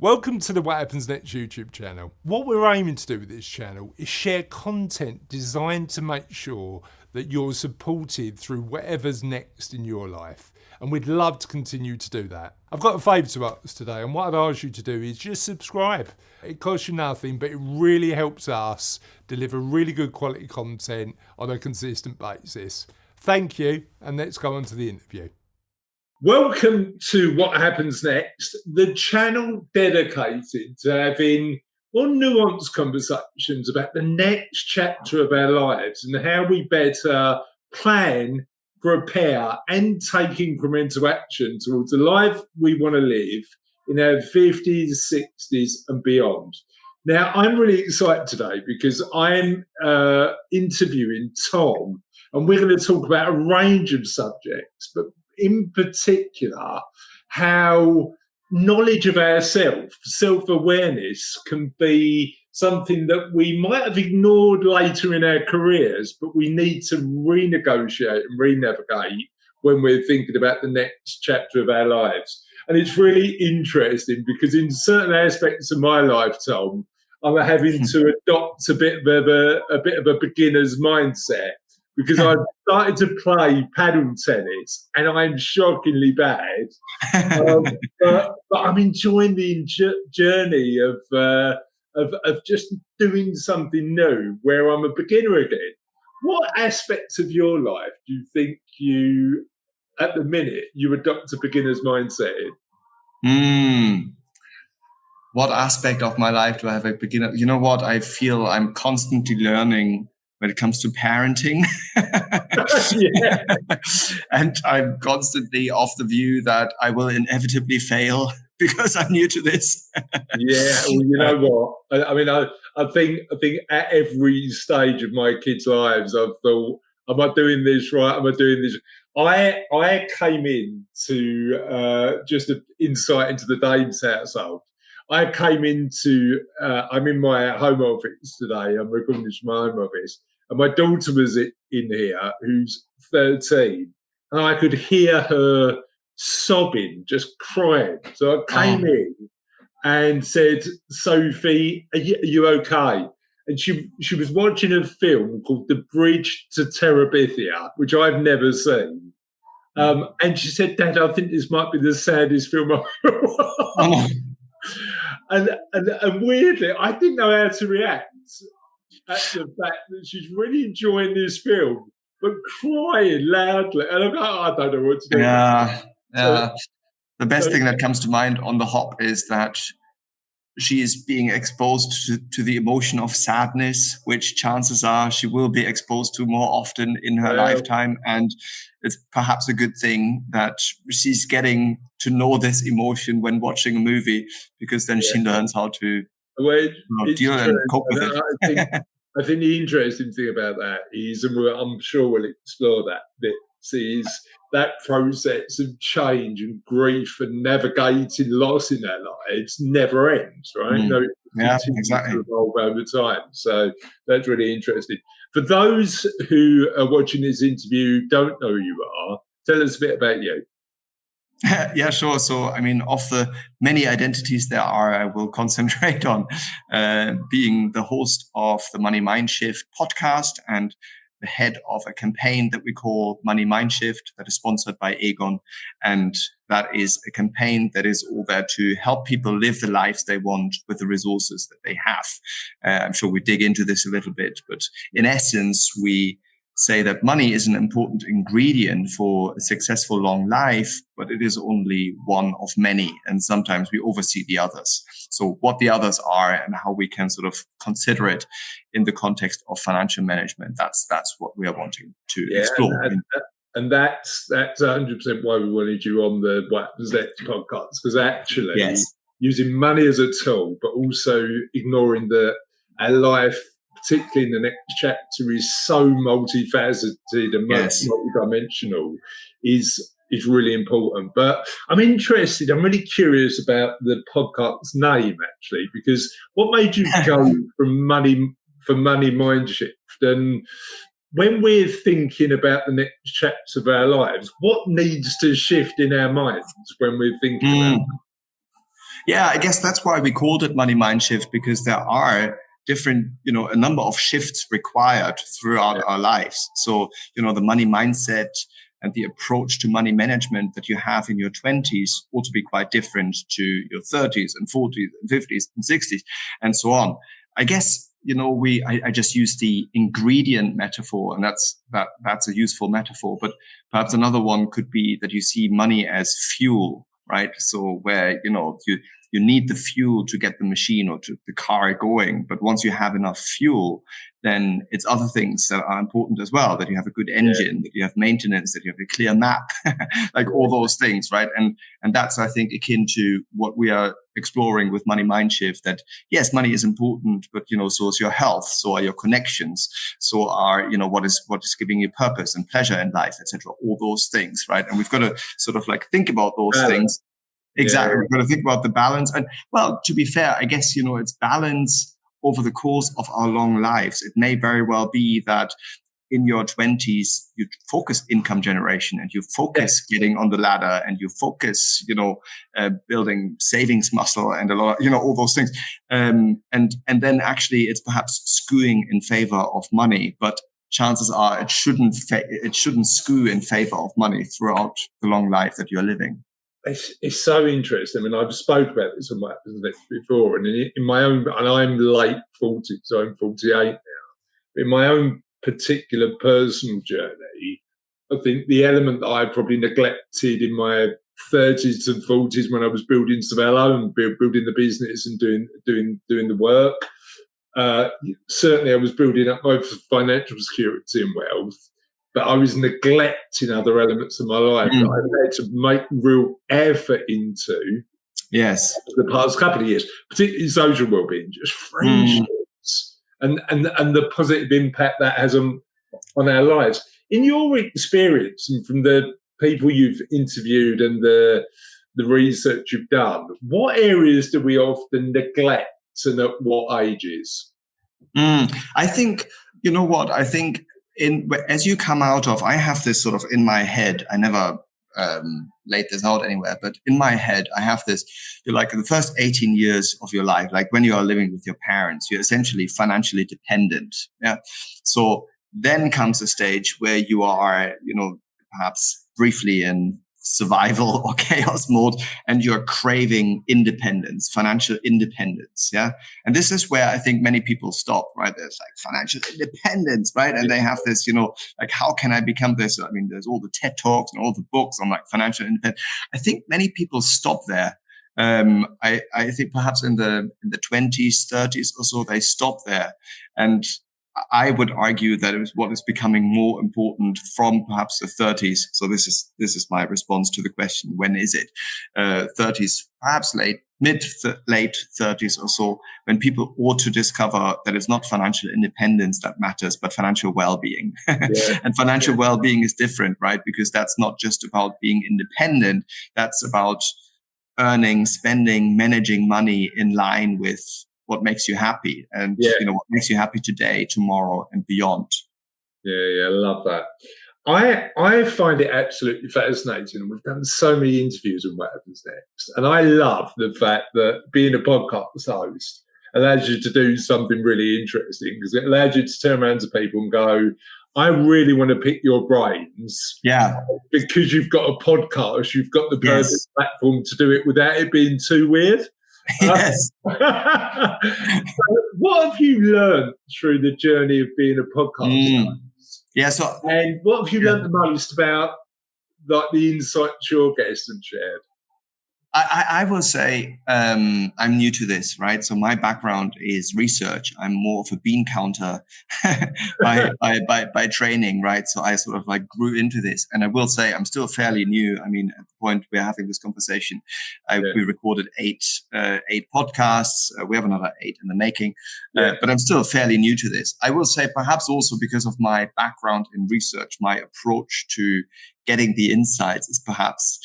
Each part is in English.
Welcome to the What Happens Next YouTube channel. What we're aiming to do with this channel is share content designed to make sure that you're supported through whatever's next in your life. And we'd love to continue to do that. I've got a favour to ask today, and what I'd ask you to do is just subscribe. It costs you nothing, but it really helps us deliver really good quality content on a consistent basis. Thank you, and let's go on to the interview. Welcome to What Happens Next, the channel dedicated to having more nuanced conversations about the next chapter of our lives and how we better plan, prepare and take incremental action towards the life we want to live in our 50s, 60s and beyond. Now, I'm really excited today because I'm interviewing Tom, and we're going to talk about a range of subjects, but in particular, how knowledge of ourselves, self-awareness can be something that we might have ignored later in our careers, but we need to renegotiate and renavigate when we're thinking about the next chapter of our lives. And it's really interesting because in certain aspects of my life, Tom, I'm having to adopt a bit of a beginner's mindset, because I've started to play paddle tennis and I'm shockingly bad. But I'm enjoying the journey of just doing something new where I'm a beginner again. What aspects of your life do you think you, at the minute, you adopt a beginner's mindset in? What aspect of my life do I have a beginner? You know what? I feel I'm constantly learning when it comes to parenting. And I'm constantly of the view that I will inevitably fail because I'm new to this. Yeah, well, you know what? I mean, I think at every stage of my kids' lives, I've thought, am I doing this right? Am I doing this? I came in to just an insight into the Dames household. I came into, I'm in my home office today. I'm recording this from my home office. And my daughter was in here, who's 13. And I could hear her sobbing, just crying. So I came in and said, Sophie, are you okay? And she was watching a film called The Bridge to Terabithia, which I've never seen. And she said, Dad, I think this might be the saddest film I've ever watched. And weirdly, I didn't know how to react at the fact that she's really enjoying this film, but crying loudly. And I'm like, I don't know what to do. Yeah. The best thing that comes to mind on the hop is that she is being exposed to the emotion of sadness, which chances are she will be exposed to more often in her lifetime. And it's perhaps a good thing that she's getting to know this emotion when watching a movie, because then she learns how to deal and cope with it. I think the interesting thing about that is, and I'm sure we'll explore that bit, is that process of change and grief and navigating loss in our lives never ends, right? It continues to evolve over time. So that's really interesting. For those who are watching this interview, don't know who you are, tell us a bit about you. Yeah, sure. So, I mean, of the many identities there are, I will concentrate on being the host of the Money Mindshift podcast and the head of a campaign that we call Money Mindshift that is sponsored by Aegon. And that is a campaign that is all there to help people live the lives they want with the resources that they have. I'm sure we dig into this a little bit, but in essence, we say that money is an important ingredient for a successful long life, but it is only one of many. And sometimes we oversee the others. So what the others are and how we can sort of consider it in the context of financial management, that's what we are wanting to explore. And that's 100% why we wanted you on the What Happens Next podcast, because actually using money as a tool, but also ignoring our life, particularly in the next chapter, is so multifaceted and multidimensional, is really important. But I'm interested, I'm really curious about the podcast's name, actually, because what made you go from Money Mindshift? And when we're thinking about the next chapter of our lives, what needs to shift in our minds when we're thinking about it? Yeah, I guess that's why we called it Money Mind Shift, because there are different, a number of shifts required throughout our lives. So, the money mindset and the approach to money management that you have in your 20s ought to be quite different to your 30s and 40s and 50s and 60s and so on. I guess, I just use the ingredient metaphor, and that's a useful metaphor, but perhaps another one could be that you see money as fuel, right? So where, you need the fuel to get the machine or to the car going. But once you have enough fuel, then it's other things that are important as well, that you have a good engine, that you have maintenance, that you have a clear map, like all those things, right? And that's, I think, akin to what we are exploring with Money Mindshift, that yes, money is important, but, so is your health, so are your connections, so are, what is giving you purpose and pleasure in life, etc. All those things, right? And we've got to sort of like think about those things. Exactly. Yeah. We've got to think about the balance. And well, to be fair, I guess, it's balance over the course of our long lives. It may very well be that in your 20s, you focus income generation and you focus getting on the ladder and you focus, building savings muscle and a lot, all those things. And then actually it's perhaps skewing in favor of money, but chances are it shouldn't skew in favor of money throughout the long life that you're living. It's so interesting. I mean, I've spoke about this on my before, and in my own, and I'm late 40, so I'm 48 now. In my own particular personal journey, I think the element that I probably neglected in my 30s and 40s when I was building Savello and building the business and doing the work. Certainly, I was building up both financial security and wealth. But I was neglecting other elements of my life that I had to make real effort into. Yes, the past couple of years, particularly social well-being, just friendships, and the positive impact that has on our lives. In your experience, and from the people you've interviewed and the research you've done, what areas do we often neglect, and at what ages? I think I think. As you come out of, I have this sort of in my head, I never laid this out anywhere, but in my head, I have this, you're like in the first 18 years of your life, like when you are living with your parents, you're essentially financially dependent. Yeah. So then comes a stage where you are, perhaps briefly in survival or chaos mode, and you're craving independence, financial independence. Yeah. And this is where I think many people stop, right? There's like financial independence, right? And they have this, like, how can I become this? I mean, there's all the TED Talks and all the books on like financial independence. I think many people stop there. I think perhaps in the 20s, 30s or so, they stop there. And I would argue that it was what is becoming more important from perhaps the 30s. So this is my response to the question: when is it? 30s, perhaps late 30s or so, when people ought to discover that it's not financial independence that matters, but financial well-being. Yeah. And financial well-being is different, right? Because that's not just about being independent. That's about earning, spending, managing money in line with what makes you happy, and what makes you happy today, tomorrow, and beyond. Yeah, I love that. I find it absolutely fascinating, and we've done so many interviews on What Happens Next, and I love the fact that being a podcast host allows you to do something really interesting, because it allows you to turn around to people and go, I really want to pick your brains. Yeah. Because you've got a podcast, you've got the perfect platform to do it without it being too weird. Yes. What have you learned through the journey of being a podcast host? Yeah. So, and what have you learned the most about like the insights your guests have shared? I will say I'm new to this, right? So my background is research. I'm more of a bean counter by training, right? So I sort of like grew into this, and I will say I'm still fairly new. I mean, at the point we're having this conversation, we recorded eight podcasts. We have another 8 in the making, but I'm still fairly new to this. I will say perhaps also because of my background in research, my approach to getting the insights is perhaps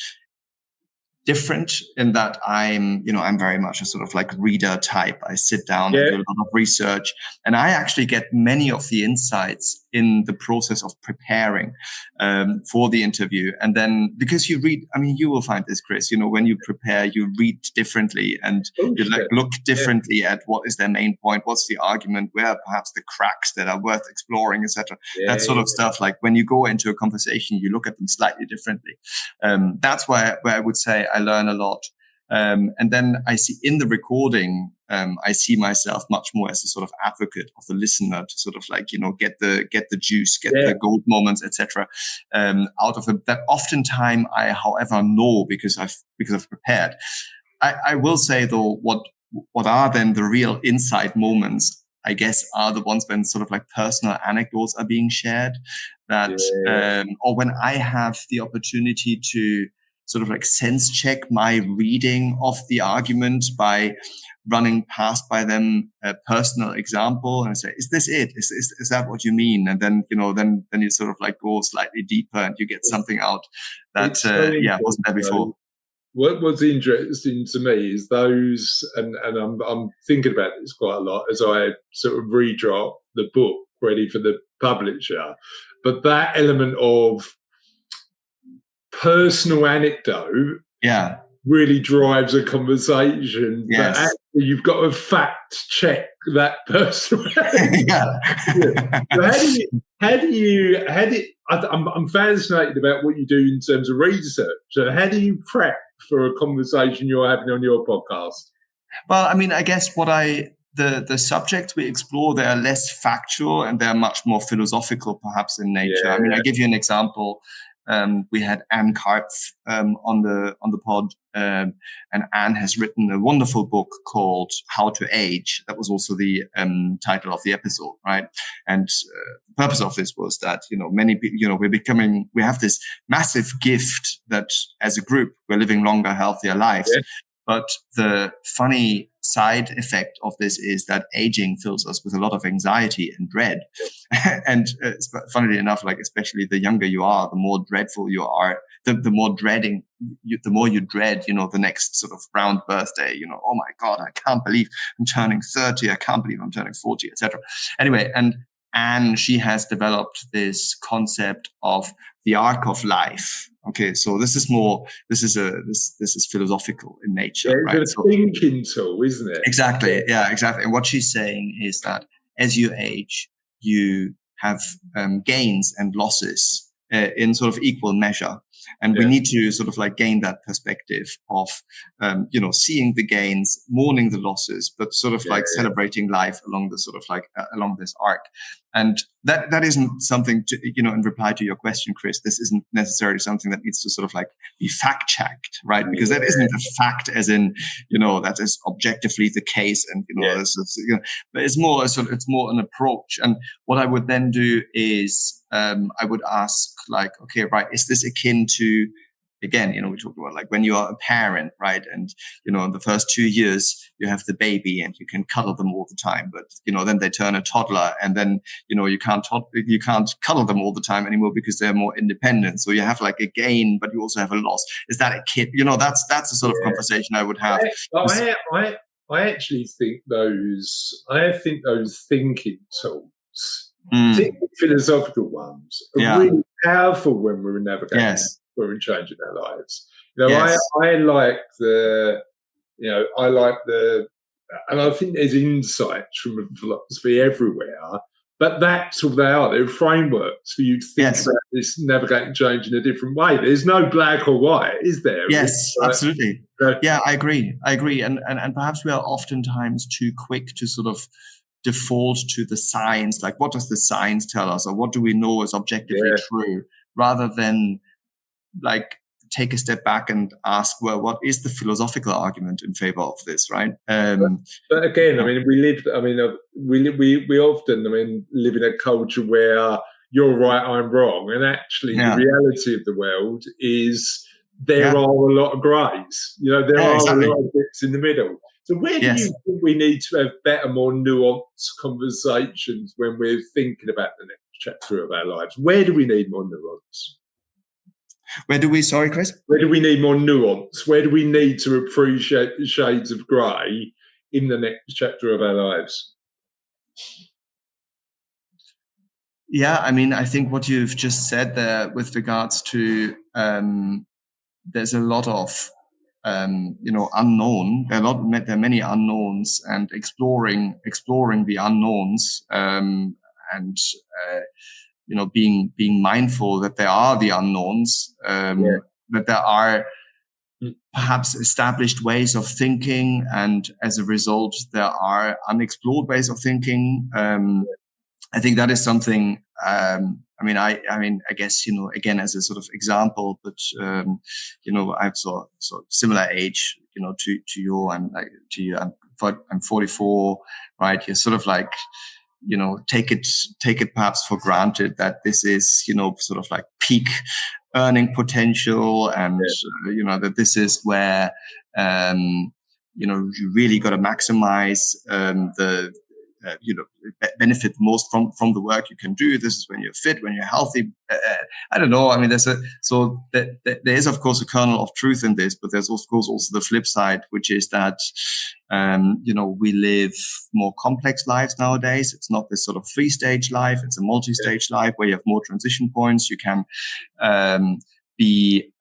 different in that I'm very much a sort of like reader type. I sit down and do a lot of research, and I actually get many of the insights in the process of preparing for the interview. And then because you read, I mean, you will find this, Chris, when you prepare, you read differently and you look differently at what is their main point, what's the argument, where perhaps the cracks that are worth exploring, etc. That sort of stuff. Like when you go into a conversation, you look at them slightly differently. That's where I would say I learn a lot. And then I see in the recording, I see myself much more as a sort of advocate of the listener to sort of like, get the juice, get the gold moments, etc. Out of it. That oftentimes I, however, know because I've prepared. I will say though, what are then the real insight moments, I guess, are the ones when sort of like personal anecdotes are being shared or when I have the opportunity to sort of like sense check my reading of the argument by running past by them a personal example and say, is this it? Is that what you mean? And then, then you sort of like go slightly deeper and you get something out that, wasn't there before. What was interesting to me is those, and I'm thinking about this quite a lot as I sort of redraft the book ready for the publisher, but that element of personal anecdote really drives a conversation. Yes. But actually you've got to fact check that personal I'm fascinated about what you do in terms of research. So how do you prep for a conversation you're having on your podcast? Well, I mean, I guess the subjects we explore, they are less factual and they're much more philosophical perhaps in nature. I mean, I give you an example. We had Anne Karpf on the pod, and Anne has written a wonderful book called How to Age. That was also the title of the episode, right? And the purpose of this was that many people, we have this massive gift that as a group we're living longer, healthier lives. Yeah. But the funny side effect of this is that aging fills us with a lot of anxiety and dread. And funnily enough, like especially the younger you are, the more dreadful you are, the more dreading, the more you dread, the next sort of round birthday, oh my God, I can't believe I'm turning 30. I can't believe I'm turning 40, etc. Anyway, and she has developed this concept of the arc of life. Okay, so this is philosophical in nature, right? It's a thinking tool, isn't it? Exactly. Yeah, exactly. And what she's saying is that as you age, you have gains and losses in sort of equal measure. And we need to sort of like gain that perspective of, seeing the gains, mourning the losses, but sort of celebrating life along the sort of like along this arc. And that isn't something to, in reply to your question, Chris, this isn't necessarily something that needs to sort of like be fact checked, right? Because that isn't a fact as in, that is objectively the case. And, but it's more it's more an approach. And what I would then do is, I would ask like, okay, right, is this akin to, again, we talked about like when you are a parent, right? And, in the first 2 years, you have the baby and you can cuddle them all the time. But, then they turn a toddler and then, you can't cuddle them all the time anymore because they're more independent. So you have like a gain, but you also have a loss. Is that a kid? That's the sort of conversation I would have. I actually think those thinking tools, particularly philosophical ones, are really powerful when we're navigating. When we're changing our lives. I like and I think there's insights from philosophy everywhere, but that's all they are. They're frameworks for you to think about this navigating change in a different way. There's no black or white, is there? Yes, absolutely. Yeah, I agree. And perhaps we are oftentimes too quick to sort of default to the science, like what does the science tell us or what do we know is objectively true, rather than like take a step back and ask, well, what is the philosophical argument in favor of this, right? But again, I mean, we often live in a culture where you're right, I'm wrong, and actually the reality of the world is there are a lot of greys. There are a lot of bits in the middle. So where do you think we need to have better, more nuanced conversations when we're thinking about the next chapter of our lives? Where do we need more nuance? Sorry, Chris? Where do we need more nuance? Where do we need to appreciate the shades of grey in the next chapter of our lives? Yeah, I mean, I think what you've just said there with regards to there's a lot of unknown. There are many unknowns, and exploring the unknowns, and being mindful that there are the unknowns, that there are perhaps established ways of thinking, and as a result, there are unexplored ways of thinking. I think that is something. I guess, again, as a sort of example, but I'm so similar age, to you. I'm 44, right? You're sort of like, take it perhaps for granted that this is, sort of like peak earning potential, and that this is where you really got to maximize the benefit most from the work you can do. This is when you're fit, when you're healthy. I don't know. I mean, there is of course a kernel of truth in this, but there's of course also the flip side, which is that we live more complex lives nowadays. It's not this sort of 3-stage life; it's a multi-stage life where you have more transition points. You can be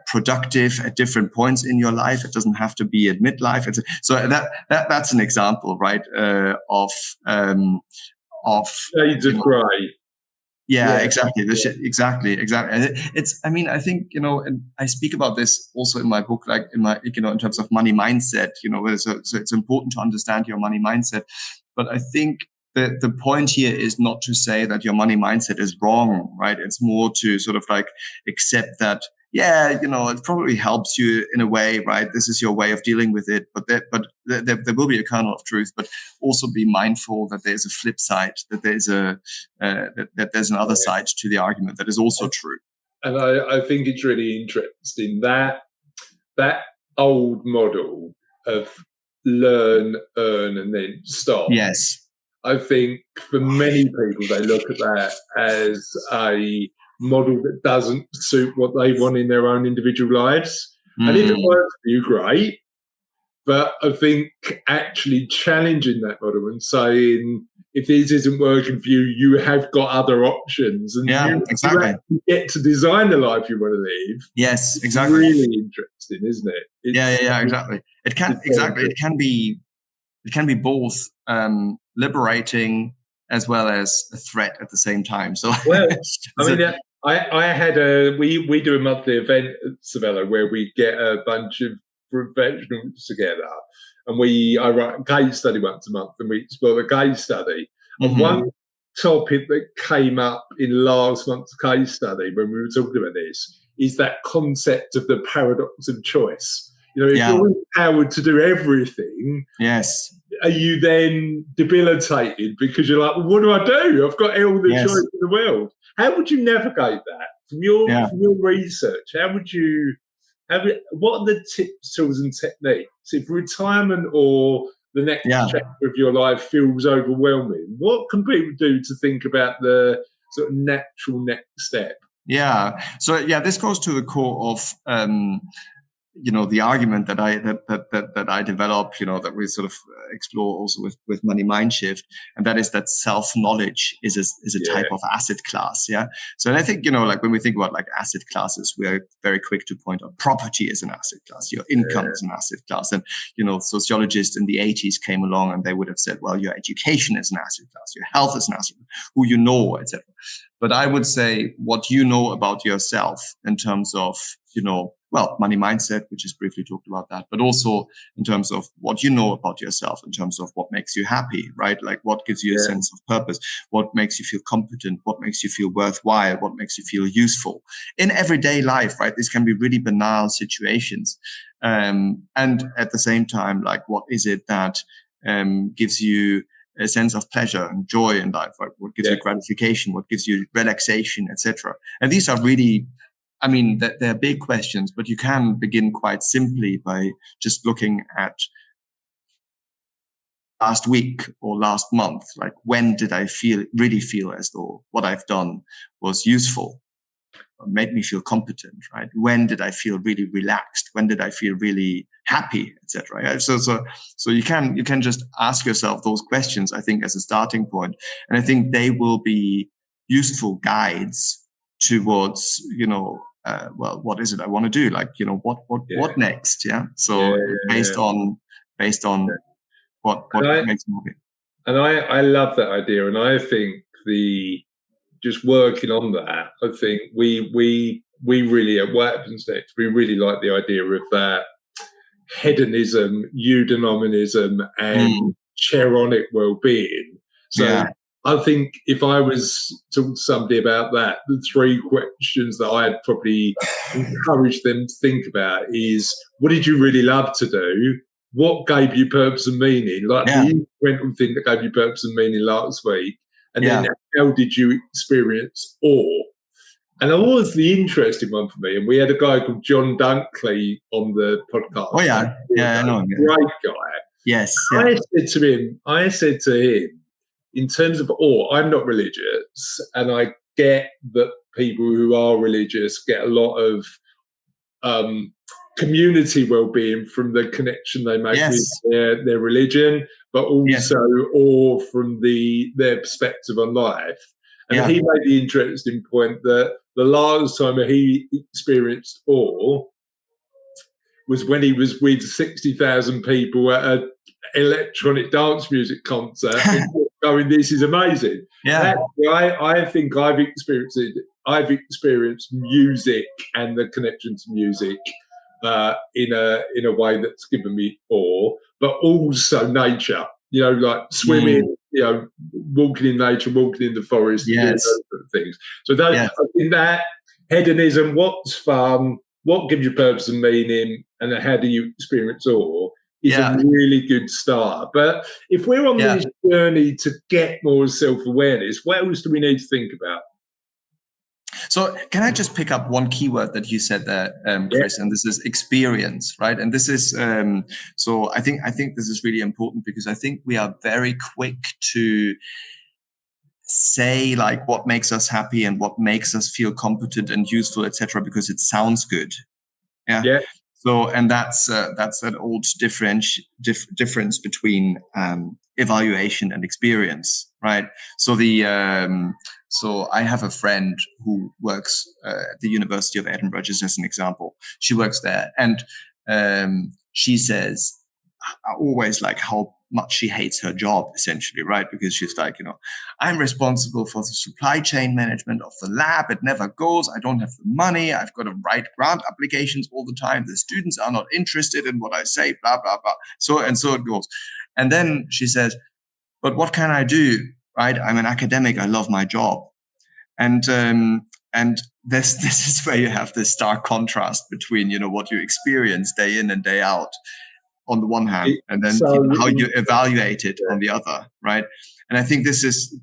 productive at different points in your life. It doesn't have to be at midlife. So that's an example, right? Of shades of grey. Yeah, exactly. Exactly. It's. I mean, I think and I speak about this also in my book, like in terms of money mindset. So it's important to understand your money mindset, but I think the point here is not to say that your money mindset is wrong, right? It's more to sort of like accept that, it probably helps you in a way, right? This is your way of dealing with it, but there will be a kernel of truth, but also be mindful that there's a flip side, that there's that there's another side to the argument that is also true. And I think it's really interesting that old model of learn, earn, and then stop. Yes. I think for many people, they look at that as a model that doesn't suit what they want in their own individual lives. Mm. And if it works for you, great. But I think actually challenging that model and saying, if this isn't working for you, you have got other options. And exactly. You get to design the life you want to live. Yes, exactly. It's really interesting, isn't it? Exactly. It can be both liberating as well as a threat at the same time. So, I had we do a monthly event at Savello where we get a bunch of professionals together, and I write a case study once a month, and we explore the case study. Mm-hmm. And one topic that came up in last month's case study when we were talking about this is that concept of the paradox of choice. If you're empowered to do everything, yes, are you then debilitated because you're like, well, what do I do? I've got all the choice in the world. How would you navigate that from your research? What are the tips, tools, and techniques if retirement or the next chapter of your life feels overwhelming? What can people do to think about the sort of natural next step? Yeah. So this goes to the core of the argument that I develop, that we sort of explore also with Money Mindshift, and that is that self-knowledge is a type of asset class. Yeah. So I think, like when we think about like asset classes, we are very quick to point out property is an asset class, your income is an asset class. And, sociologists in the 80s came along and they would have said, well, your education is an asset class, your health is an asset class, who you know, etc. But I would say what you know about yourself in terms of, money mindset, which is briefly talked about that, but also in terms of what you know about yourself, in terms of what makes you happy, right? Like what gives you a sense of purpose, what makes you feel competent, what makes you feel worthwhile, what makes you feel useful in everyday life, right? These can be really banal situations. And at the same time, like what is it that gives you a sense of pleasure and joy in life, right? What gives you gratification, what gives you relaxation, etc. And these are really, they're big questions, but you can begin quite simply by just looking at last week or last month. Like, when did I really feel as though what I've done was useful, or made me feel competent, right? When did I feel really relaxed? When did I feel really happy, etc. Right? So you can just ask yourself those questions, I think, as a starting point, and I think they will be useful guides towards, what is it I want to do? Like, what next? Yeah. So based on what makes me happy. And I love that idea. And I think just working on that, I think we really, at What Happens Next, we really like the idea of that hedonism, eudaimonism, and charonic well-being. So I think if I was talking to somebody about that, the 3 questions that I'd probably encourage them to think about is, what did you really love to do? What gave you purpose and meaning? Like the incremental thing that gave you purpose and meaning last week. And then how did you experience awe? And always the interesting one for me, and we had a guy called John Dunkley on the podcast. Oh, yeah. I know him. Great guy. Yes. I said to him, in terms of awe, I'm not religious, and I get that people who are religious get a lot of community well-being from the connection they make with their religion, but also awe from their perspective on life. And he made the interesting point that the last time he experienced awe was when he was with 60,000 people at an electronic dance music concert going, this is amazing. Actually, I think I've experienced music and the connection to music in a way that's given me awe, but also nature, like swimming, walking in nature, walking in the forest, those sort of things. So I think that hedonism, what's fun, what gives you purpose and meaning, and how do you experience awe is a really good start. But if we're on this journey to get more self-awareness, what else do we need to think about? So can I just pick up one keyword that you said there, Chris, and this is experience, right? And this is, so I think this is really important, because I think we are very quick to say like what makes us happy and what makes us feel competent and useful, etc., because it sounds good. Yeah. So, and that's that old difference between evaluation and experience, right? So so I have a friend who works at the University of Edinburgh, just as an example. She works there, and she says always like how much she hates her job, essentially, right? Because she's like, I'm responsible for the supply chain management of the lab. It never goes. I don't have the money. I've got to write grant applications all the time. The students are not interested in what I say, blah, blah, blah. So it goes. And then she says, but what can I do? Right? I'm an academic. I love my job. And this is where you have this stark contrast between, what you experience day in and day out on the one hand, and then how you evaluate it on the other, right? And I think this is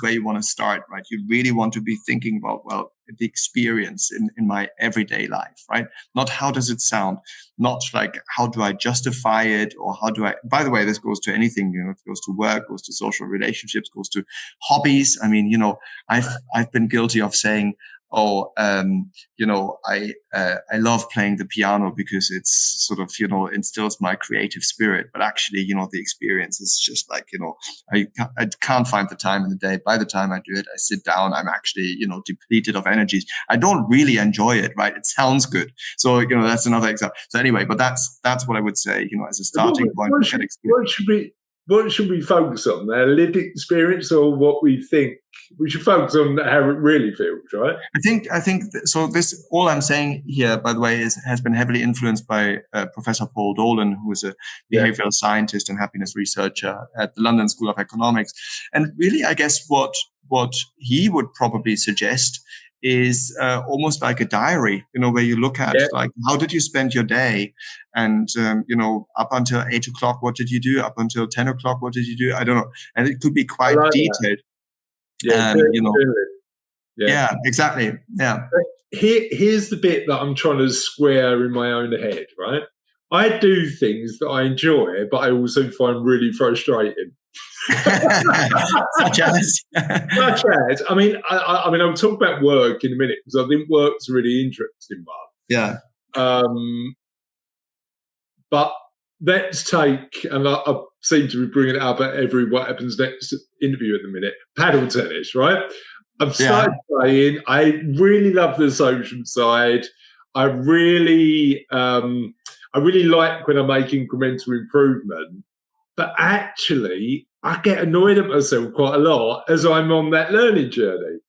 where you want to start, right? You really want to be thinking about, the experience in my everyday life, right? Not how does it sound, not like how do I justify it, or how do I, by the way, this goes to anything, it goes to work, goes to social relationships, goes to hobbies. I mean, I've been guilty of saying, I love playing the piano because it's sort of, instills my creative spirit. But actually, the experience is just like, I can't find the time in the day. By the time I do it, I sit down, I'm actually, depleted of energies. I don't really enjoy it, right? It sounds good. So, that's another example. So anyway, but that's what I would say, as a starting point. What should we focus on? Our lived experience, or what we think? We should focus on how it really feels, right? I think so. This, all I'm saying here, by the way, has been heavily influenced by Professor Paul Dolan, who is a behavioral scientist and happiness researcher at the London School of Economics. And really, I guess what he would probably suggest is almost like a diary, where you look at like, how did you spend your day? And, up until 8 o'clock, what did you do? Up until 10 o'clock, what did you do? I don't know. And it could be quite detailed. Yeah, exactly. Yeah. Here's the bit that I'm trying to square in my own head, right? I do things that I enjoy, but I also find really frustrating. Such as, I mean, I'll talk about work in a minute, because I think work's a really interesting one. Yeah. But let's take, and I seem to be bringing it up at every What Happens Next interview at the minute, paddle tennis, right? I've started playing. I really love the social side. I really like when I make incremental improvement, but actually I get annoyed at myself quite a lot as I'm on that learning journey.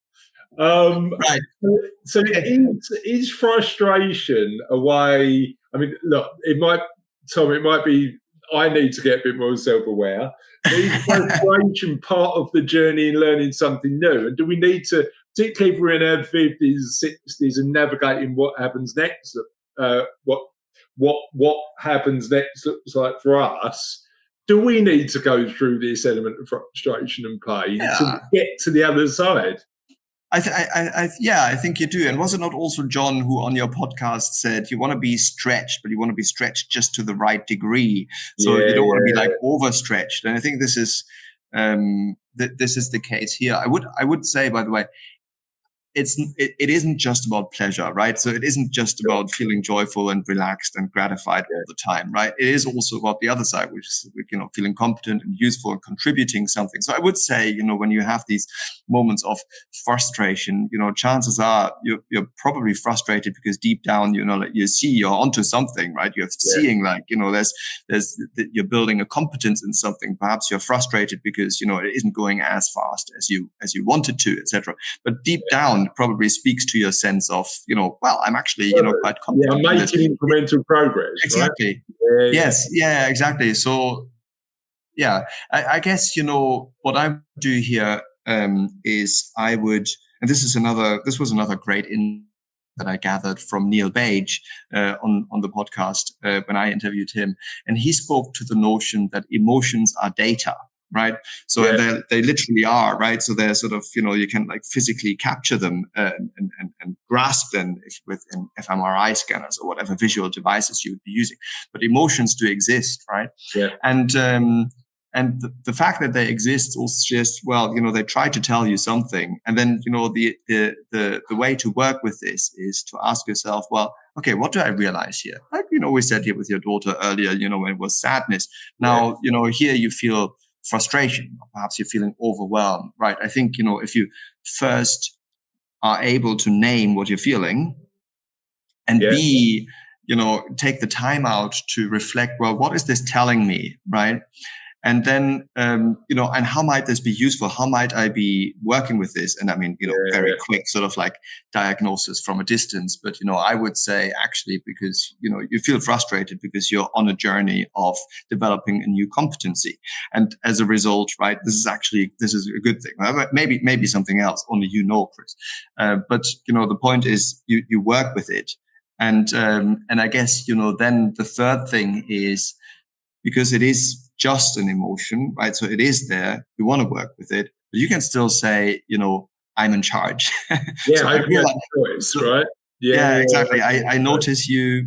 Right. So is frustration a way? I mean, look, Tom, it might be I need to get a bit more self-aware. Is frustration part of the journey in learning something new? And do we need to, particularly if we're in our 50s, 60s and navigating what happens next, what happens next looks like for us, do we need to go through this element of frustration and pain to get to the other side? I think you do. And was it not also John who on your podcast said you want to be stretched, but you want to be stretched just to the right degree. So you don't want to be like overstretched. And I think this is the case here. I would say, by the way, it isn't just about pleasure, right? So it isn't just about feeling joyful and relaxed and gratified all the time, right? It is also about the other side, which is, feeling competent and useful and contributing something. So I would say, when you have these moments of frustration, chances are you're probably frustrated because deep down, you see you're onto something, right? You're seeing you're building a competence in something. Perhaps you're frustrated because, it isn't going as fast as you wanted to, etc. But deep down, it probably speaks to your sense of, I'm actually, quite confident. Yeah, making incremental progress. Exactly. Right? Yes. Yeah, exactly. So, I guess, what I would do here is I would, and this was another great that I gathered from Neil Page on the podcast when I interviewed him. And he spoke to the notion that emotions are data. Right. So they literally are, right. So they're sort of, you can like physically capture them and grasp them with fMRI scanners or whatever visual devices you would be using. But emotions do exist, right? Yeah. And the fact that they exist also just, they try to tell you something. And then, the way to work with this is to ask yourself, okay, what do I realize here? Like, we said here with your daughter earlier, when it was sadness. Now, here you feel frustration, perhaps you're feeling overwhelmed, right? I think, if you first are able to name what you're feeling and B, take the time out to reflect, what is this telling me, right? And then, and how might this be useful? How might I be working with this? And I mean, very quick sort of like diagnosis from a distance. But, I would say actually, because, you feel frustrated because you're on a journey of developing a new competency. And as a result, right, this is a good thing. Maybe something else, only Chris. But, the point is you work with it. And I guess, then the third thing is, because it is just an emotion, right? So it is there. You want to work with it, but you can still say, I'm in charge. So I realize choice, right? Yeah, exactly. I notice you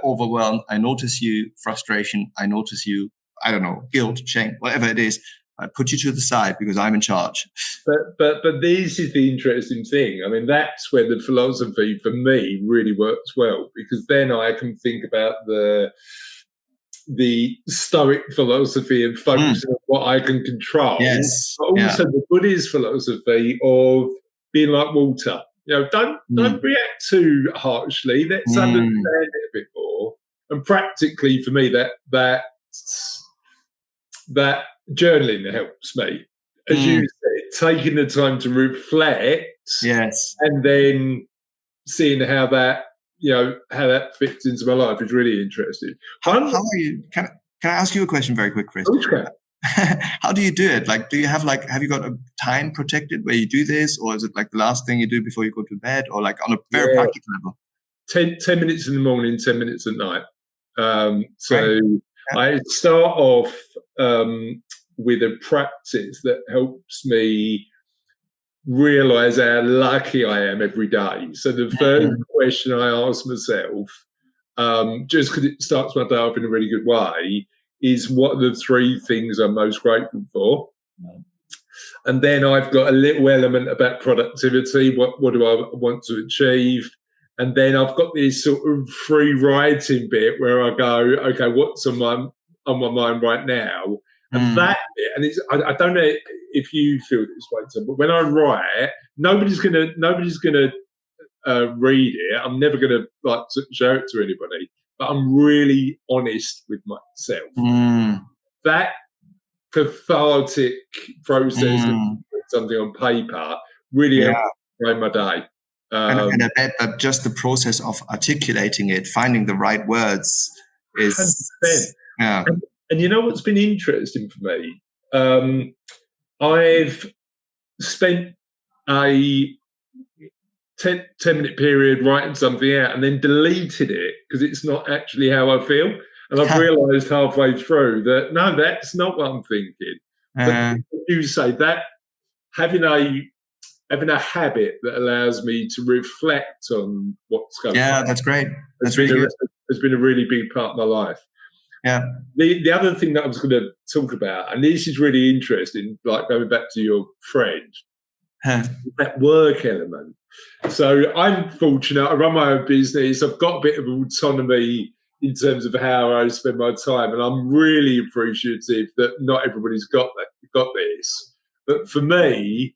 overwhelmed. I notice you frustration. I notice you, I don't know, guilt, shame, whatever it is. I put you to the side because I'm in charge. But this is the interesting thing. I mean, that's where the philosophy for me really works well, because then I can think about the Stoic philosophy and focusing on what I can control, but also the Buddhist philosophy of being like water. Don't react too harshly. Let's understand it a bit more. And practically, for me, that journaling helps me, as you said, taking the time to reflect, and then seeing how that fits into my life is really interesting. How are you? Can I ask you a question very quick, Chris? Okay. How do you do it? Like, have you got a time protected where you do this, or is it like the last thing you do before you go to bed, or like on a very practical level? 10 minutes in the morning, 10 minutes at night. I start off with a practice that helps me realize how lucky I am every day. So the first question I ask myself, just because it starts my day off in a really good way, is what are the 3 things I'm most grateful for? And then I've got a little element about productivity. What do I want to achieve? And then I've got this sort of free writing bit where I go, okay, what's on on my mind right now. And Mm. that, and it's, I don't know if you feel this way, Tom, but when I write, nobody's gonna read it. I'm never gonna like show it to anybody, but I'm really honest with myself. Mm. That cathartic process of putting something on paper really helps frame my day. And I bet that just the process of articulating it, finding the right words is 100%. yeah. And you know what's been interesting for me? I've spent a 10-minute period writing something out and then deleted it because it's not actually how I feel. And I've realised halfway through that, no, that's not what I'm thinking. But you say that having a habit that allows me to reflect on what's going on. Yeah, that's great. That's really good. Has been a really big part of my life. Yeah. The other thing that I was going to talk about, and this is really interesting, like going back to your friend, that work element. So I'm fortunate. I run my own business. I've got a bit of autonomy in terms of how I spend my time, and I'm really appreciative that not everybody's got this. But for me,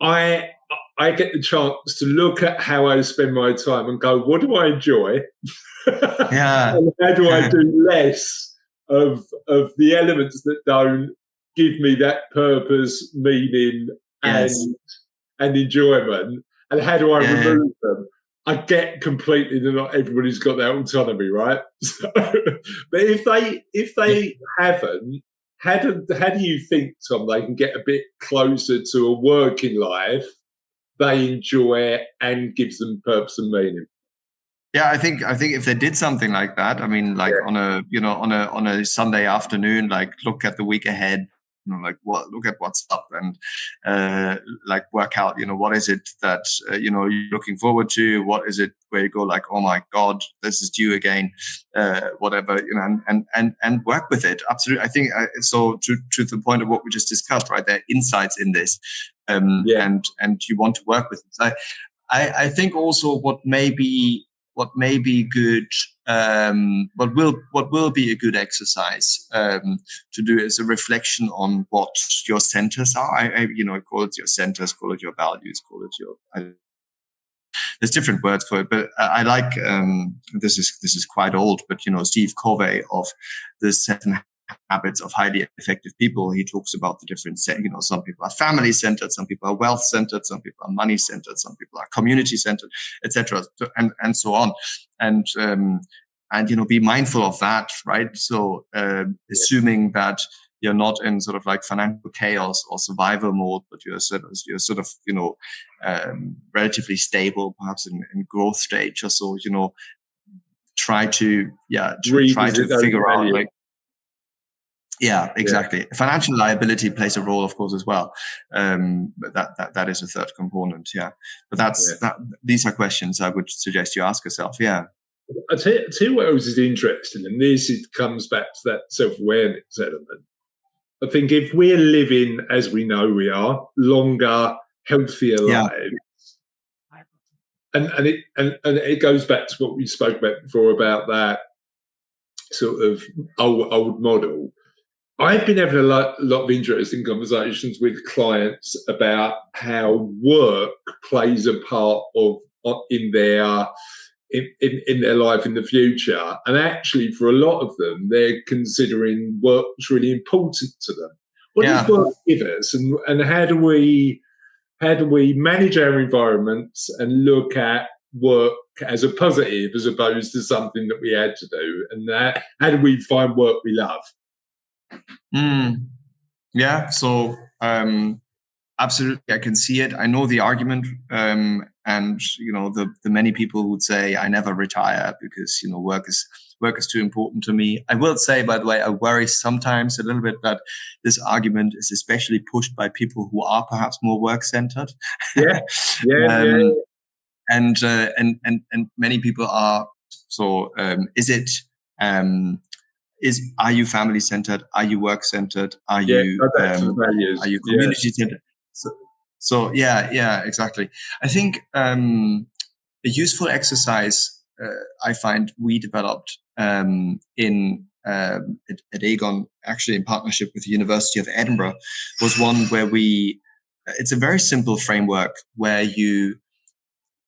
I get the chance to look at how I spend my time and go, what do I enjoy? Yeah. And how do I do less of the elements that don't give me that purpose, meaning, and enjoyment? And how do I remove them? I get completely that not everybody's got that autonomy, right? So, but if they haven't, how do you think, Tom, they can get a bit closer to a working life they enjoy and gives them purpose and meaning? Yeah, I think if they did something like that, I mean, like on a Sunday afternoon, like look at the week ahead, look at what's up and like work out, what is it that you're looking forward to? What is it where you go like, oh my God, this is due again, whatever, and work with it. Absolutely, I think so. To the point of what we just discussed, right? There are insights in this, and you want to work with it. I think also what may be good, what will be a good exercise to do is a reflection on what your centers are. I call it your centers, call it your values, call it your. There's different words for it, but I like this is quite old, but Steve Covey of the 7 Habits of Highly Effective People. He talks about the different, some people are family centered, some people are wealth centered, some people are money centered, some people are community centered, etc., and so on. And be mindful of that, right? So assuming that you're not in sort of like financial chaos or survival mode, but you're sort of relatively stable, perhaps in growth stage or so. Try to figure out like. Yeah, exactly. Yeah. Financial liability plays a role, of course, as well. But that is a third component. Yeah, but these are questions I would suggest you ask yourself. Yeah. I'll tell you what else is interesting, and this comes back to that self-awareness element. I think if we're living as we know we are, longer, healthier lives, and it goes back to what we spoke about before about that sort of old model. I've been having a lot of interesting conversations with clients about how work plays a part in their life in the future, and actually for a lot of them, they're considering work's really important to them. What does work give us, and how do we manage our environments and look at work as a positive as opposed to something that we had to do, and how do we find work we love? Yeah, so absolutely, I can see it. I know the argument, and the many people would say I never retire because work is too important to me. I will say, by the way, I worry sometimes a little bit that this argument is especially pushed by people who are perhaps more work centered. And many people are. So, are you family centered? Are you work centered? Are you community centered? So yeah, exactly. I think a useful exercise I find we developed in at Aegon, actually in partnership with the University of Edinburgh, was one where it's a very simple framework where you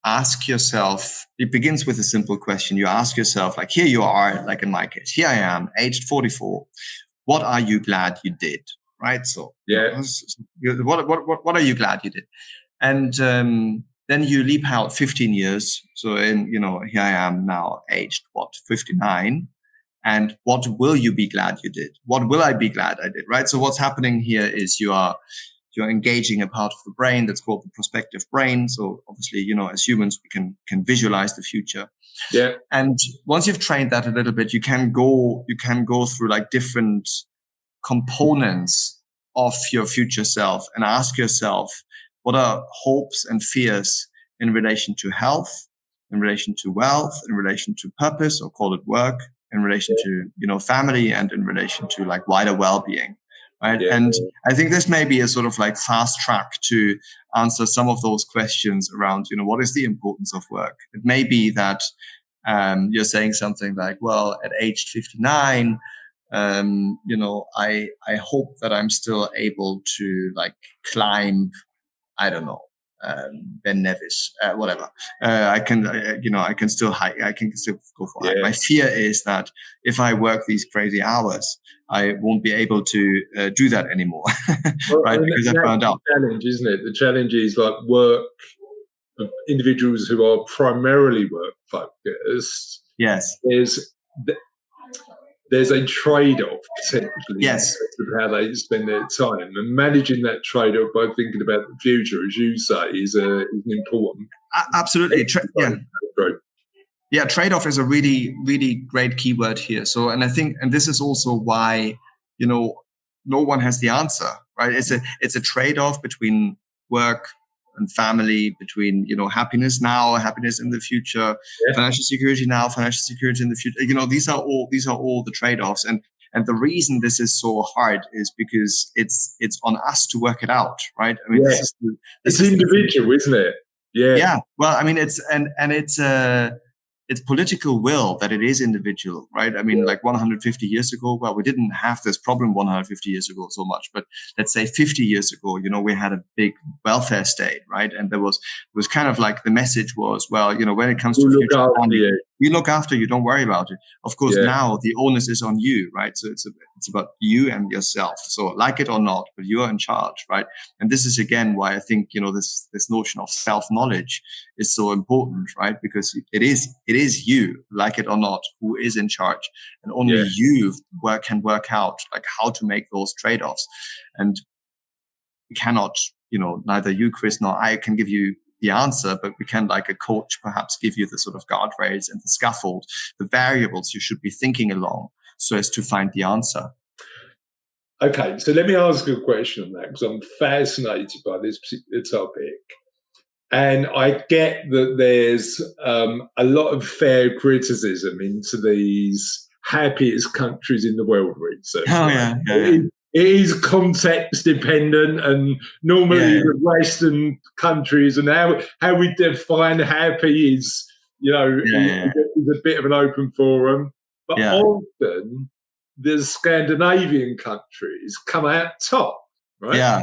ask yourself, it begins with a simple question. You ask yourself, like, here you are, like in my case, here I am, aged 44. What are you glad you did? Right? So, what are you glad you did? And then you leap out 15 years. So, here I am now, aged 59. And what will you be glad you did? What will I be glad I did? Right? So, what's happening here is you're engaging a part of the brain that's called the prospective brain. So obviously, as humans, we can visualize the future. Yeah. And once you've trained that a little bit, you can go through like different components of your future self and ask yourself, what are hopes and fears in relation to health, in relation to wealth, in relation to purpose, or call it work, in relation to, family, and in relation to like wider well-being. Right. Yeah. And I think this may be a sort of like fast track to answer some of those questions around, what is the importance of work? It may be that you're saying something like, well, at age 59, I hope that I'm still able to like climb, I don't know, Ben Nevis, whatever. I can still hike. I can still go for hike. My fear is that if I work these crazy hours, I won't be able to do that anymore, right? Because I found out. The challenge, isn't it? The challenge is like work. Individuals who are primarily work focused. Yes. There's a trade-off essentially. Yes. Of how they spend their time, and managing that trade-off by thinking about the future, as you say, is an important. Absolutely. Trade-off is a really, really great keyword here. So, and I think, and this is also why, no one has the answer, right? It's a trade-off between work and family, between, happiness now, happiness in the future, financial security now, financial security in the future. These are all the trade-offs. And the reason this is so hard is because it's on us to work it out, right? I mean, it's individual, isn't it? Yeah. Yeah. Well, I mean, it's political will that it is individual, right? I mean, like 150 years ago, well, we didn't have this problem 150 years ago so much, but let's say 50 years ago, we had a big welfare state, right? And it was kind of like the message was, well, when it comes to future planning, we look after you, don't worry about it. Of course, now the onus is on you, right? So it's about you and yourself. So like it or not, but you are in charge, right? And this is again why I think, this notion of self-knowledge is so important, right? Because it is you, like it or not, who is in charge, and only you can work out like how to make those trade-offs. And we cannot, neither you, Chris, nor I can give you the answer, but we can, like a coach, perhaps give you the sort of guardrails and the scaffold, the variables you should be thinking along so as to find the answer. Okay, so let me ask you a question on that, because I'm fascinated by this particular topic. And I get that there's a lot of fair criticism into these happiest countries in the world research. Oh, yeah. It is context dependent, and normally the Western countries and how we define happy is, is a bit of an open forum. But often the Scandinavian countries come out top, right? Yeah.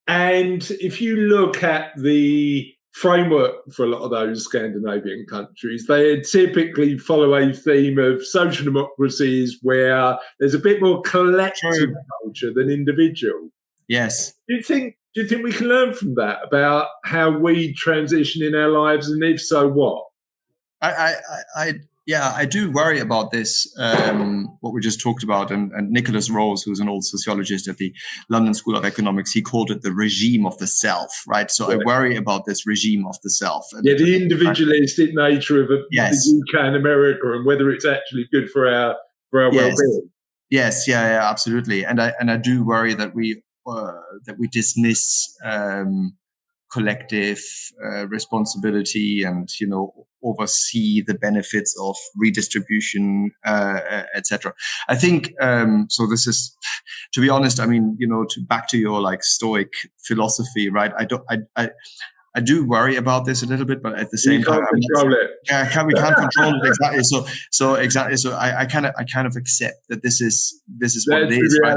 And if you look at the framework for a lot of those Scandinavian countries, they typically follow a theme of social democracies where there's a bit more collective culture than individual. Yes. Do you think we can learn from that about how we transition in our lives, and if so, what? I do worry about this, what we just talked about. And Nicholas Rose, who's an old sociologist at the London School of Economics, he called it the regime of the self, right? So I worry about this regime of the self. The individualistic nature of the UK and America, and whether it's actually good for our well-being. Yes, absolutely. And I do worry that we dismiss collective responsibility and oversee the benefits of redistribution, etc. I think so. This is, to be honest, I mean, back to your like Stoic philosophy, right? I do worry about this a little bit, but at the same time, control it. We can't control it exactly. So I kind of accept that this is what it is, right?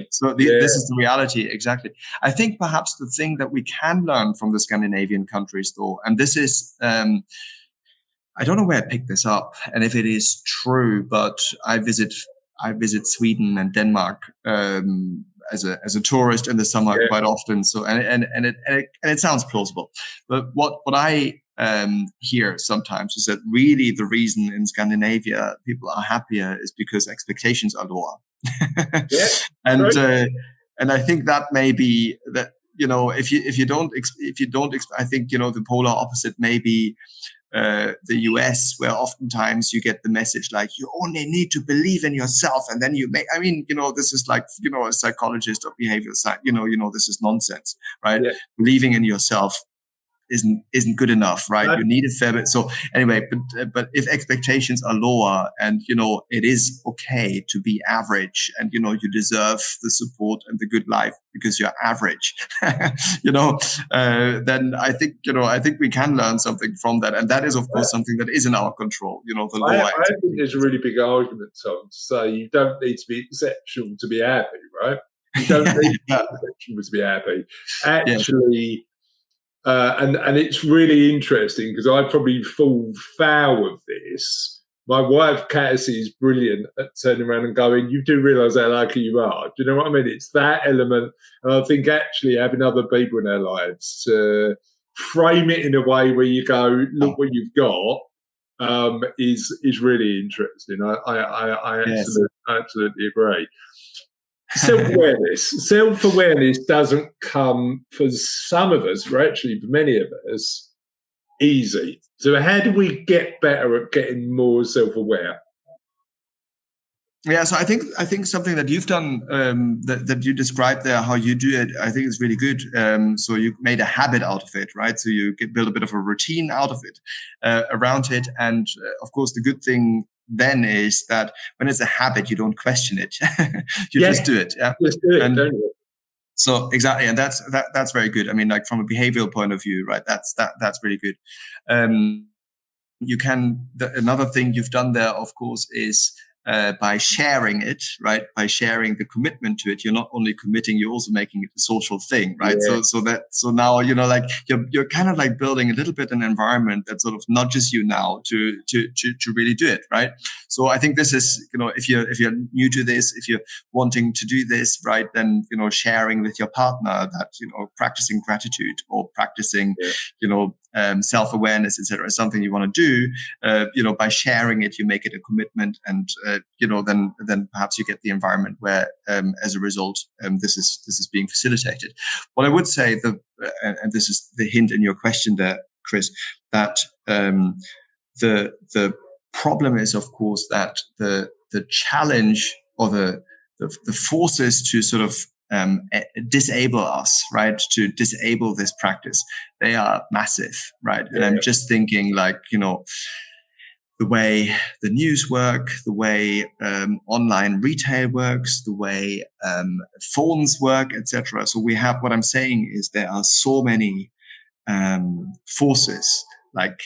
So this is the reality, exactly. I think perhaps the thing that we can learn from the Scandinavian countries, though, and this is, I don't know where I picked this up, and if it is true, but I visit Sweden and Denmark as a tourist in the summer quite often. So and it sounds plausible, but what I hear sometimes is that really the reason in Scandinavia people are happier is because expectations are lower. And I think that may be that, if you don't I think the polar opposite may be the US, where oftentimes you get the message like you only need to believe in yourself, and then you make. I mean, this is like a psychologist or behavioral science. This is nonsense, right? Yeah. Believing in yourself isn't good enough, right? You need a fair bit. So anyway, but if expectations are lower, and it is okay to be average, and you deserve the support and the good life because you're average, then I think we can learn something from that, and that is of course something that is in our control. The lower. I think there's a really big argument, Tom, to say you don't need to be exceptional to be happy, right? You don't need to be exceptional to be happy. Actually. And it's really interesting because I probably fall foul of this. My wife, Cassie, is brilliant at turning around and going, you do realise how lucky you are. Do you know what I mean? It's that element. And I think actually having other people in our lives to frame it in a way where you go, look what you've got, is really interesting. I absolutely agree. Self-awareness doesn't come for some of us, or actually for many of us, easy. So how do we get better at getting more self-aware? Yeah, so I think something that you've done, that you described there, how you do it, I think is really good. So you made a habit out of it, right? So you build a bit of a routine out of it, around it, and of course the good thing then is that when it's a habit, you don't question it. You just do it. Yeah. Just do it, don't you? So exactly, and that's very good. I mean, like from a behavioral point of view, right? That's really good. Another thing you've done there, of course, is by sharing it, right? By sharing the commitment to it, you're not only committing, you're also making it a social thing, right? Yeah. So now, like you're kind of like building a little bit an environment that sort of nudges you now to really do it, right? So I think this is, if you're new to this, if you're wanting to do this, right, then, sharing with your partner that, practicing gratitude or practicing, self-awareness, etc., is something you want to do. By sharing it, you make it a commitment, and then perhaps you get the environment where, as a result, this is being facilitated. What I would say, and this is the hint in your question there, Chris, that the problem is, of course, that the challenge or the forces to sort of disable us, right? To disable this practice, they are massive, right? Yeah. And I'm just thinking, like, the way the news work, the way online retail works, the way phones work, etc. So we have, what I'm saying is there are so many forces like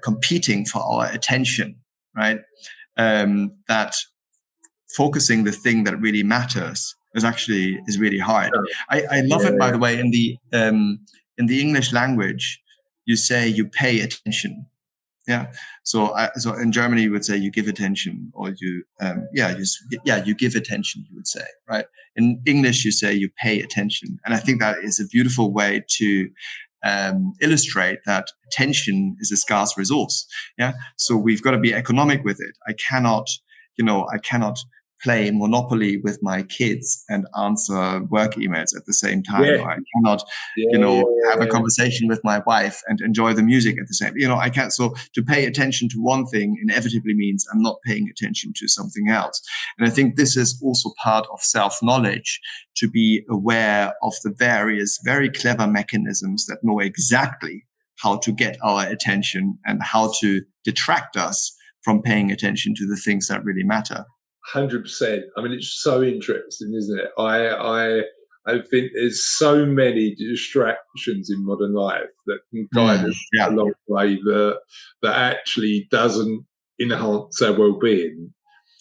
competing for our attention, right? That focusing the thing that really matters is really hard. I love it, by the way, in the English language, you say you pay attention. Yeah. So in Germany, you would say you give attention, or you give attention, you would say, right? In English, you say you pay attention. And I think that is a beautiful way to illustrate that attention is a scarce resource. Yeah. So we've got to be economic with it. I cannot play Monopoly with my kids and answer work emails at the same time. Yeah. I cannot, have a conversation with my wife and enjoy the music at the same. I can't. So to pay attention to one thing inevitably means I'm not paying attention to something else. And I think this is also part of self-knowledge, to be aware of the various very clever mechanisms that know exactly how to get our attention and how to detract us from paying attention to the things that really matter. 100%. I mean, it's so interesting, isn't it? I think there's so many distractions in modern life that can guide us a long way that actually doesn't enhance our well-being.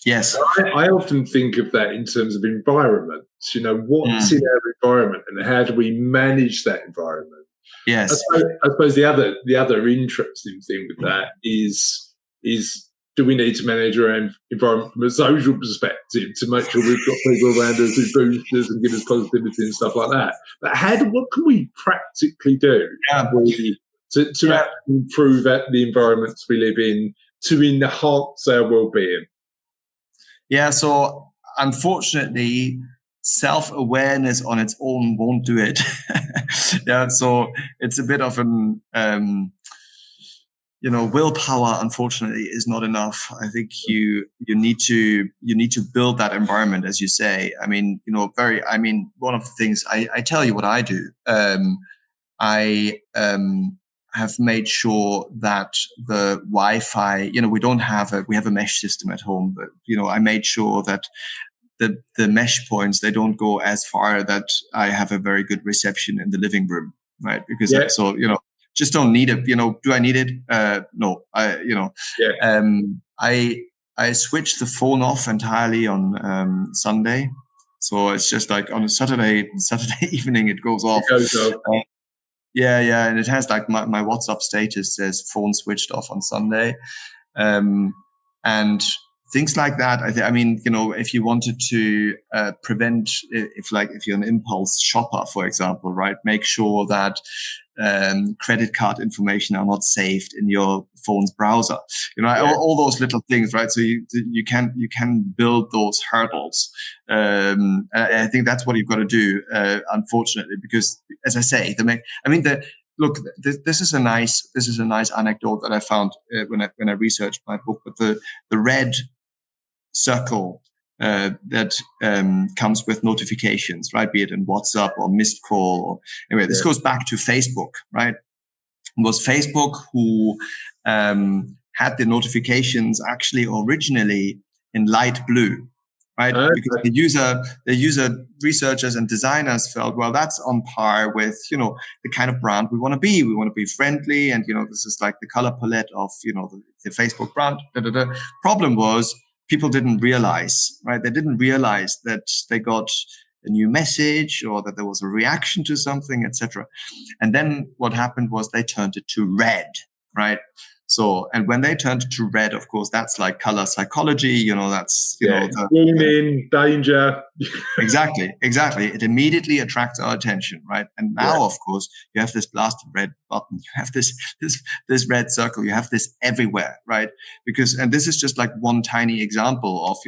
Yes. I often think of that in terms of environments. What's in our environment and how do we manage that environment? Yes. I suppose the other interesting thing with that is do we need to manage our environment from a social perspective to make sure we've got people around us who boost us and give us positivity and stuff like that? But what can we practically do to actually improve the environments we live in to enhance our well-being? Yeah, so unfortunately, self-awareness on its own won't do it. So it's a bit of an willpower, unfortunately, is not enough. I think you need to build that environment, as you say. I mean, one of the things I tell you what I do. I have made sure that the Wi-Fi, we have a mesh system at home, but I made sure that the mesh points, they don't go as far that I have a very good reception in the living room, right? Because just don't need it. Do I need it? No. I switched the phone off entirely on Sunday, so it's just like on a Saturday evening it goes off. Yeah, and it has like my WhatsApp status says phone switched off on Sunday, and things like that. If you wanted to prevent, if you're an impulse shopper, for example, right, make sure that credit card information are not saved in your phone's browser. All those little things, right? So you can build those hurdles. I think that's what you've got to do, unfortunately, because as I say, this is a nice anecdote that I found when I researched my book. But the red circle that comes with notifications, right? Be it in WhatsApp or missed call. Or anyway, this goes back to Facebook, right? It was Facebook who had the notifications actually originally in light blue, right? Because the user researchers and designers felt, well, that's on par with, the kind of brand we want to be. We want to be friendly, and this is like the color palette of, the Facebook brand. Problem was, people didn't realize, right? They didn't realize that they got a new message or that there was a reaction to something, etc. And then what happened was they turned it to red, right? So, and when they turned it to red, of course, that's like color psychology, that's, warning, danger. Exactly. It immediately attracts our attention, right? And now, of course, you have this blasted red button, you have this red circle, you have this everywhere, right? And this is just like one tiny example of,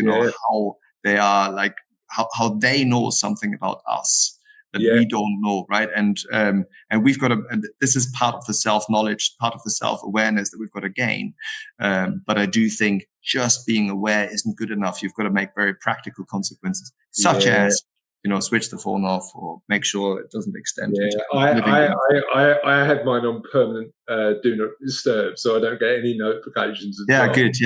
how they are like, how they know something about us that we don't know, right? And we've got to, and this is part of the self-knowledge, part of the self-awareness that we've got to gain. But I do think just being aware isn't good enough. You've got to make very practical consequences, such as, switch the phone off or make sure it doesn't extend. I had mine on permanent do not disturb, so I don't get any notifications. Good.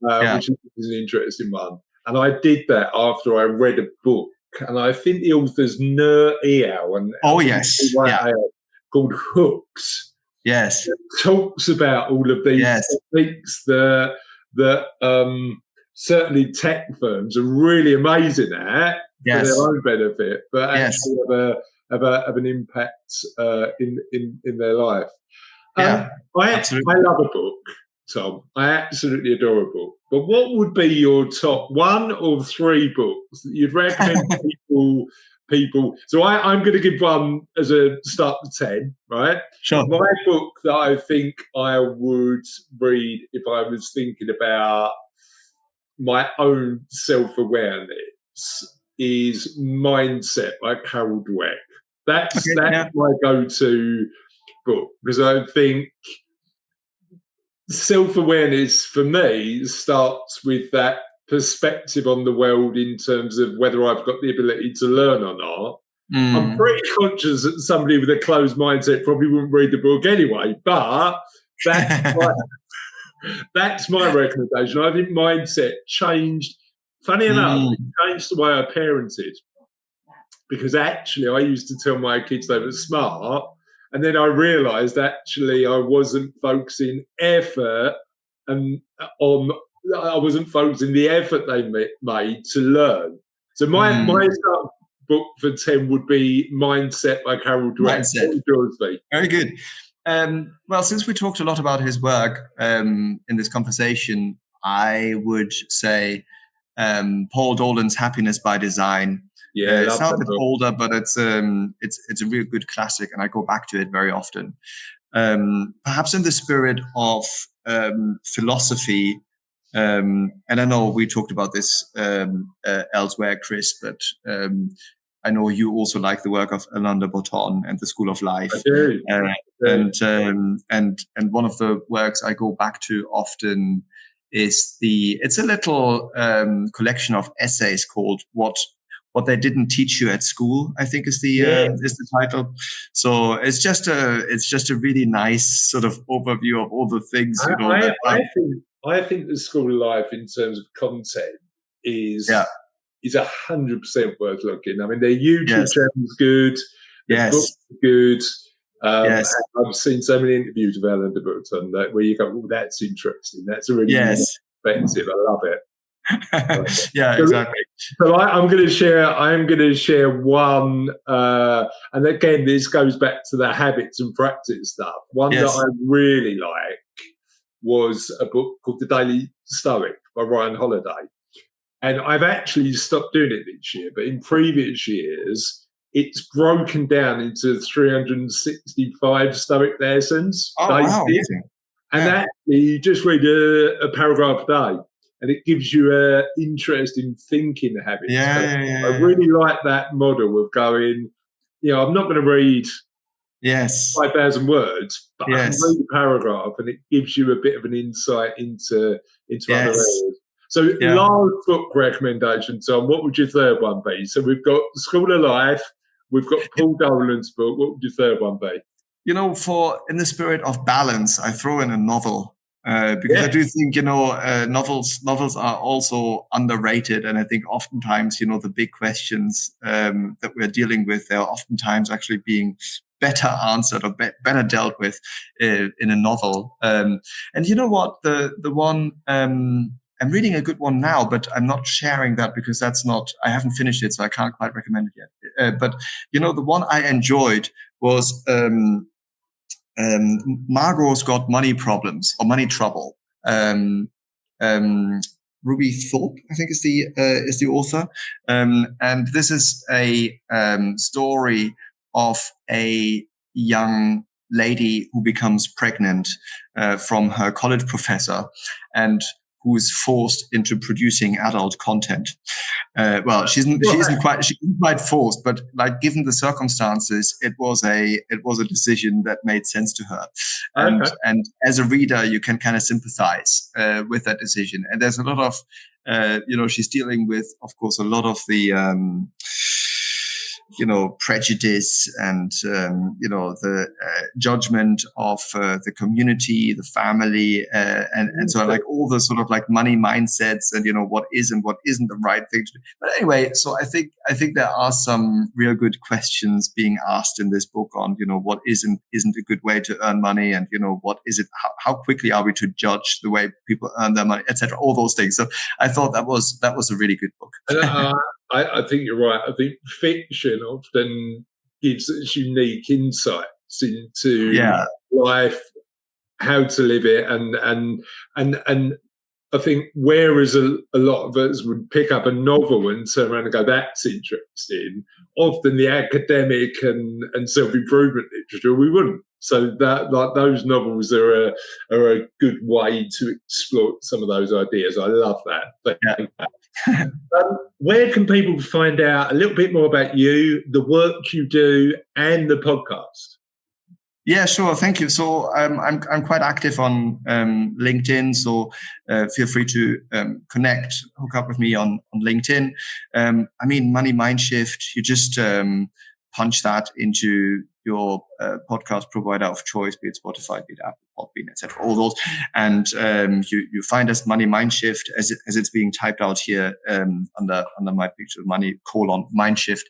Which is an interesting one. And I did that after I read a book. And I think the author's Eyal called Hooks. Yes, it talks about all of these techniques that certainly tech firms are really amazing at for their own benefit, but actually have an impact in their life. I love a book, Tom. I absolutely adore a book. But what would be your top 1 or 3 books that you'd recommend people? So I'm going to give one as a start to 10, right? Sure. My book that I think I would read if I was thinking about my own self-awareness is Mindset by Carol Dweck. That's my go-to book, because I think self-awareness for me starts with that perspective on the world in terms of whether I've got the ability to learn or not. I'm pretty conscious that somebody with a closed mindset probably wouldn't read the book anyway, but that's my recommendation. I think Mindset changed, funny enough, it changed the way I parented. because actually I used to tell my kids they were smart, and then I realised actually I wasn't focusing effort and I wasn't focusing the effort they made to learn. So my book for 10 would be Mindset by Carol Dweck. Mindset. Very good. Well, since we talked a lot about his work in this conversation, I would say Paul Dolan's Happiness by Design. Yeah, it's not a bit older, but it's a real good classic, and I go back to it very often. Perhaps in the spirit of philosophy, and I know we talked about this elsewhere, Chris, but I know you also like the work of Alain de Botton and the School of Life. I do. And one of the works I go back to often is it's a little collection of essays called What They Didn't Teach You at School, I think is the title. So it's just a really nice sort of overview of all the things, you know. I think the School of Life in terms of content is 100% worth looking. I mean, their YouTube channel's good. The book's good. I've seen so many interviews of Alain de Botton where you go, "Oh, that's interesting. That's a really good perspective. I love it." Exactly. So I'm going to share one, and again, this goes back to the habits and practice stuff. One that I really like was a book called The Daily Stoic by Ryan Holiday. And I've actually stopped doing it this year, but in previous years, it's broken down into 365 Stoic lessons. Oh, wow. Amazing. And actually, you just read a paragraph a day, and it gives you an interest in thinking habits. I really like that model of going, I'm not going to read 5,000 words, but I can read a paragraph, and it gives you a bit of an insight into other areas. So last book recommendation, Tom, what would your third one be? So we've got School of Life, we've got Paul Dolan's book. What would your third one be? In the spirit of balance, I throw in a novel because I do think, novels are also underrated. And I think oftentimes, the big questions that we're dealing with, they're oftentimes actually being better answered or better dealt with in a novel. And you know what? The one... I'm reading a good one now, but I'm not sharing that because I haven't finished it, so I can't quite recommend it yet. But, the one I enjoyed was Margot's Got Money Problems or Money Trouble. Ruby Thorpe, I think, is the author. And this is a story of a young lady who becomes pregnant from her college professor and who's forced into producing adult content. She isn't quite forced, but like given the circumstances, it was a decision that made sense to her. And as a reader, you can kind of sympathize with that decision. And there's a lot of, she's dealing with, of course, a lot of the prejudice and, the judgment of the community, the family, and so like all the sort of like money mindsets and, what is and what isn't the right thing to do. But anyway, so I think there are some real good questions being asked in this book on, what isn't a good way to earn money and, what is it, how quickly are we to judge the way people earn their money, etc. All those things. So I thought that was a really good book. I think you're right. I think fiction often gives us unique insights into life, how to live it, and I think whereas a lot of us would pick up a novel and turn around and go, "That's interesting," often the academic and self-improvement literature we wouldn't. So that like those novels are a good way to explore some of those ideas. I love that. Where can people find out a little bit more about you, the work you do, and the podcast? Yeah, sure. Thank you. So I'm quite active on LinkedIn. So feel free to hook up with me on LinkedIn. Money Mindshift. You just punch that into your podcast provider of choice, be it Spotify, be it Apple, Podbean, etc. All those, and you find us Money Mindshift as it's being typed out here under my picture, Money:Mindshift.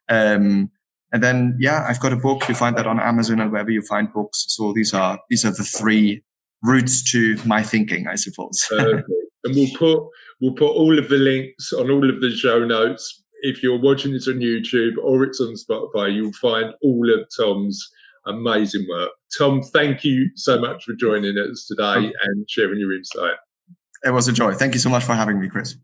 And then, I've got a book. You find that on Amazon and wherever you find books. So these are the three routes to my thinking, I suppose. And we'll put all of the links on all of the show notes. If you're watching this on YouTube or it's on Spotify, you'll find all of Tom's amazing work. Tom, thank you so much for joining us today and sharing your insight. It was a joy. Thank you so much for having me, Chris.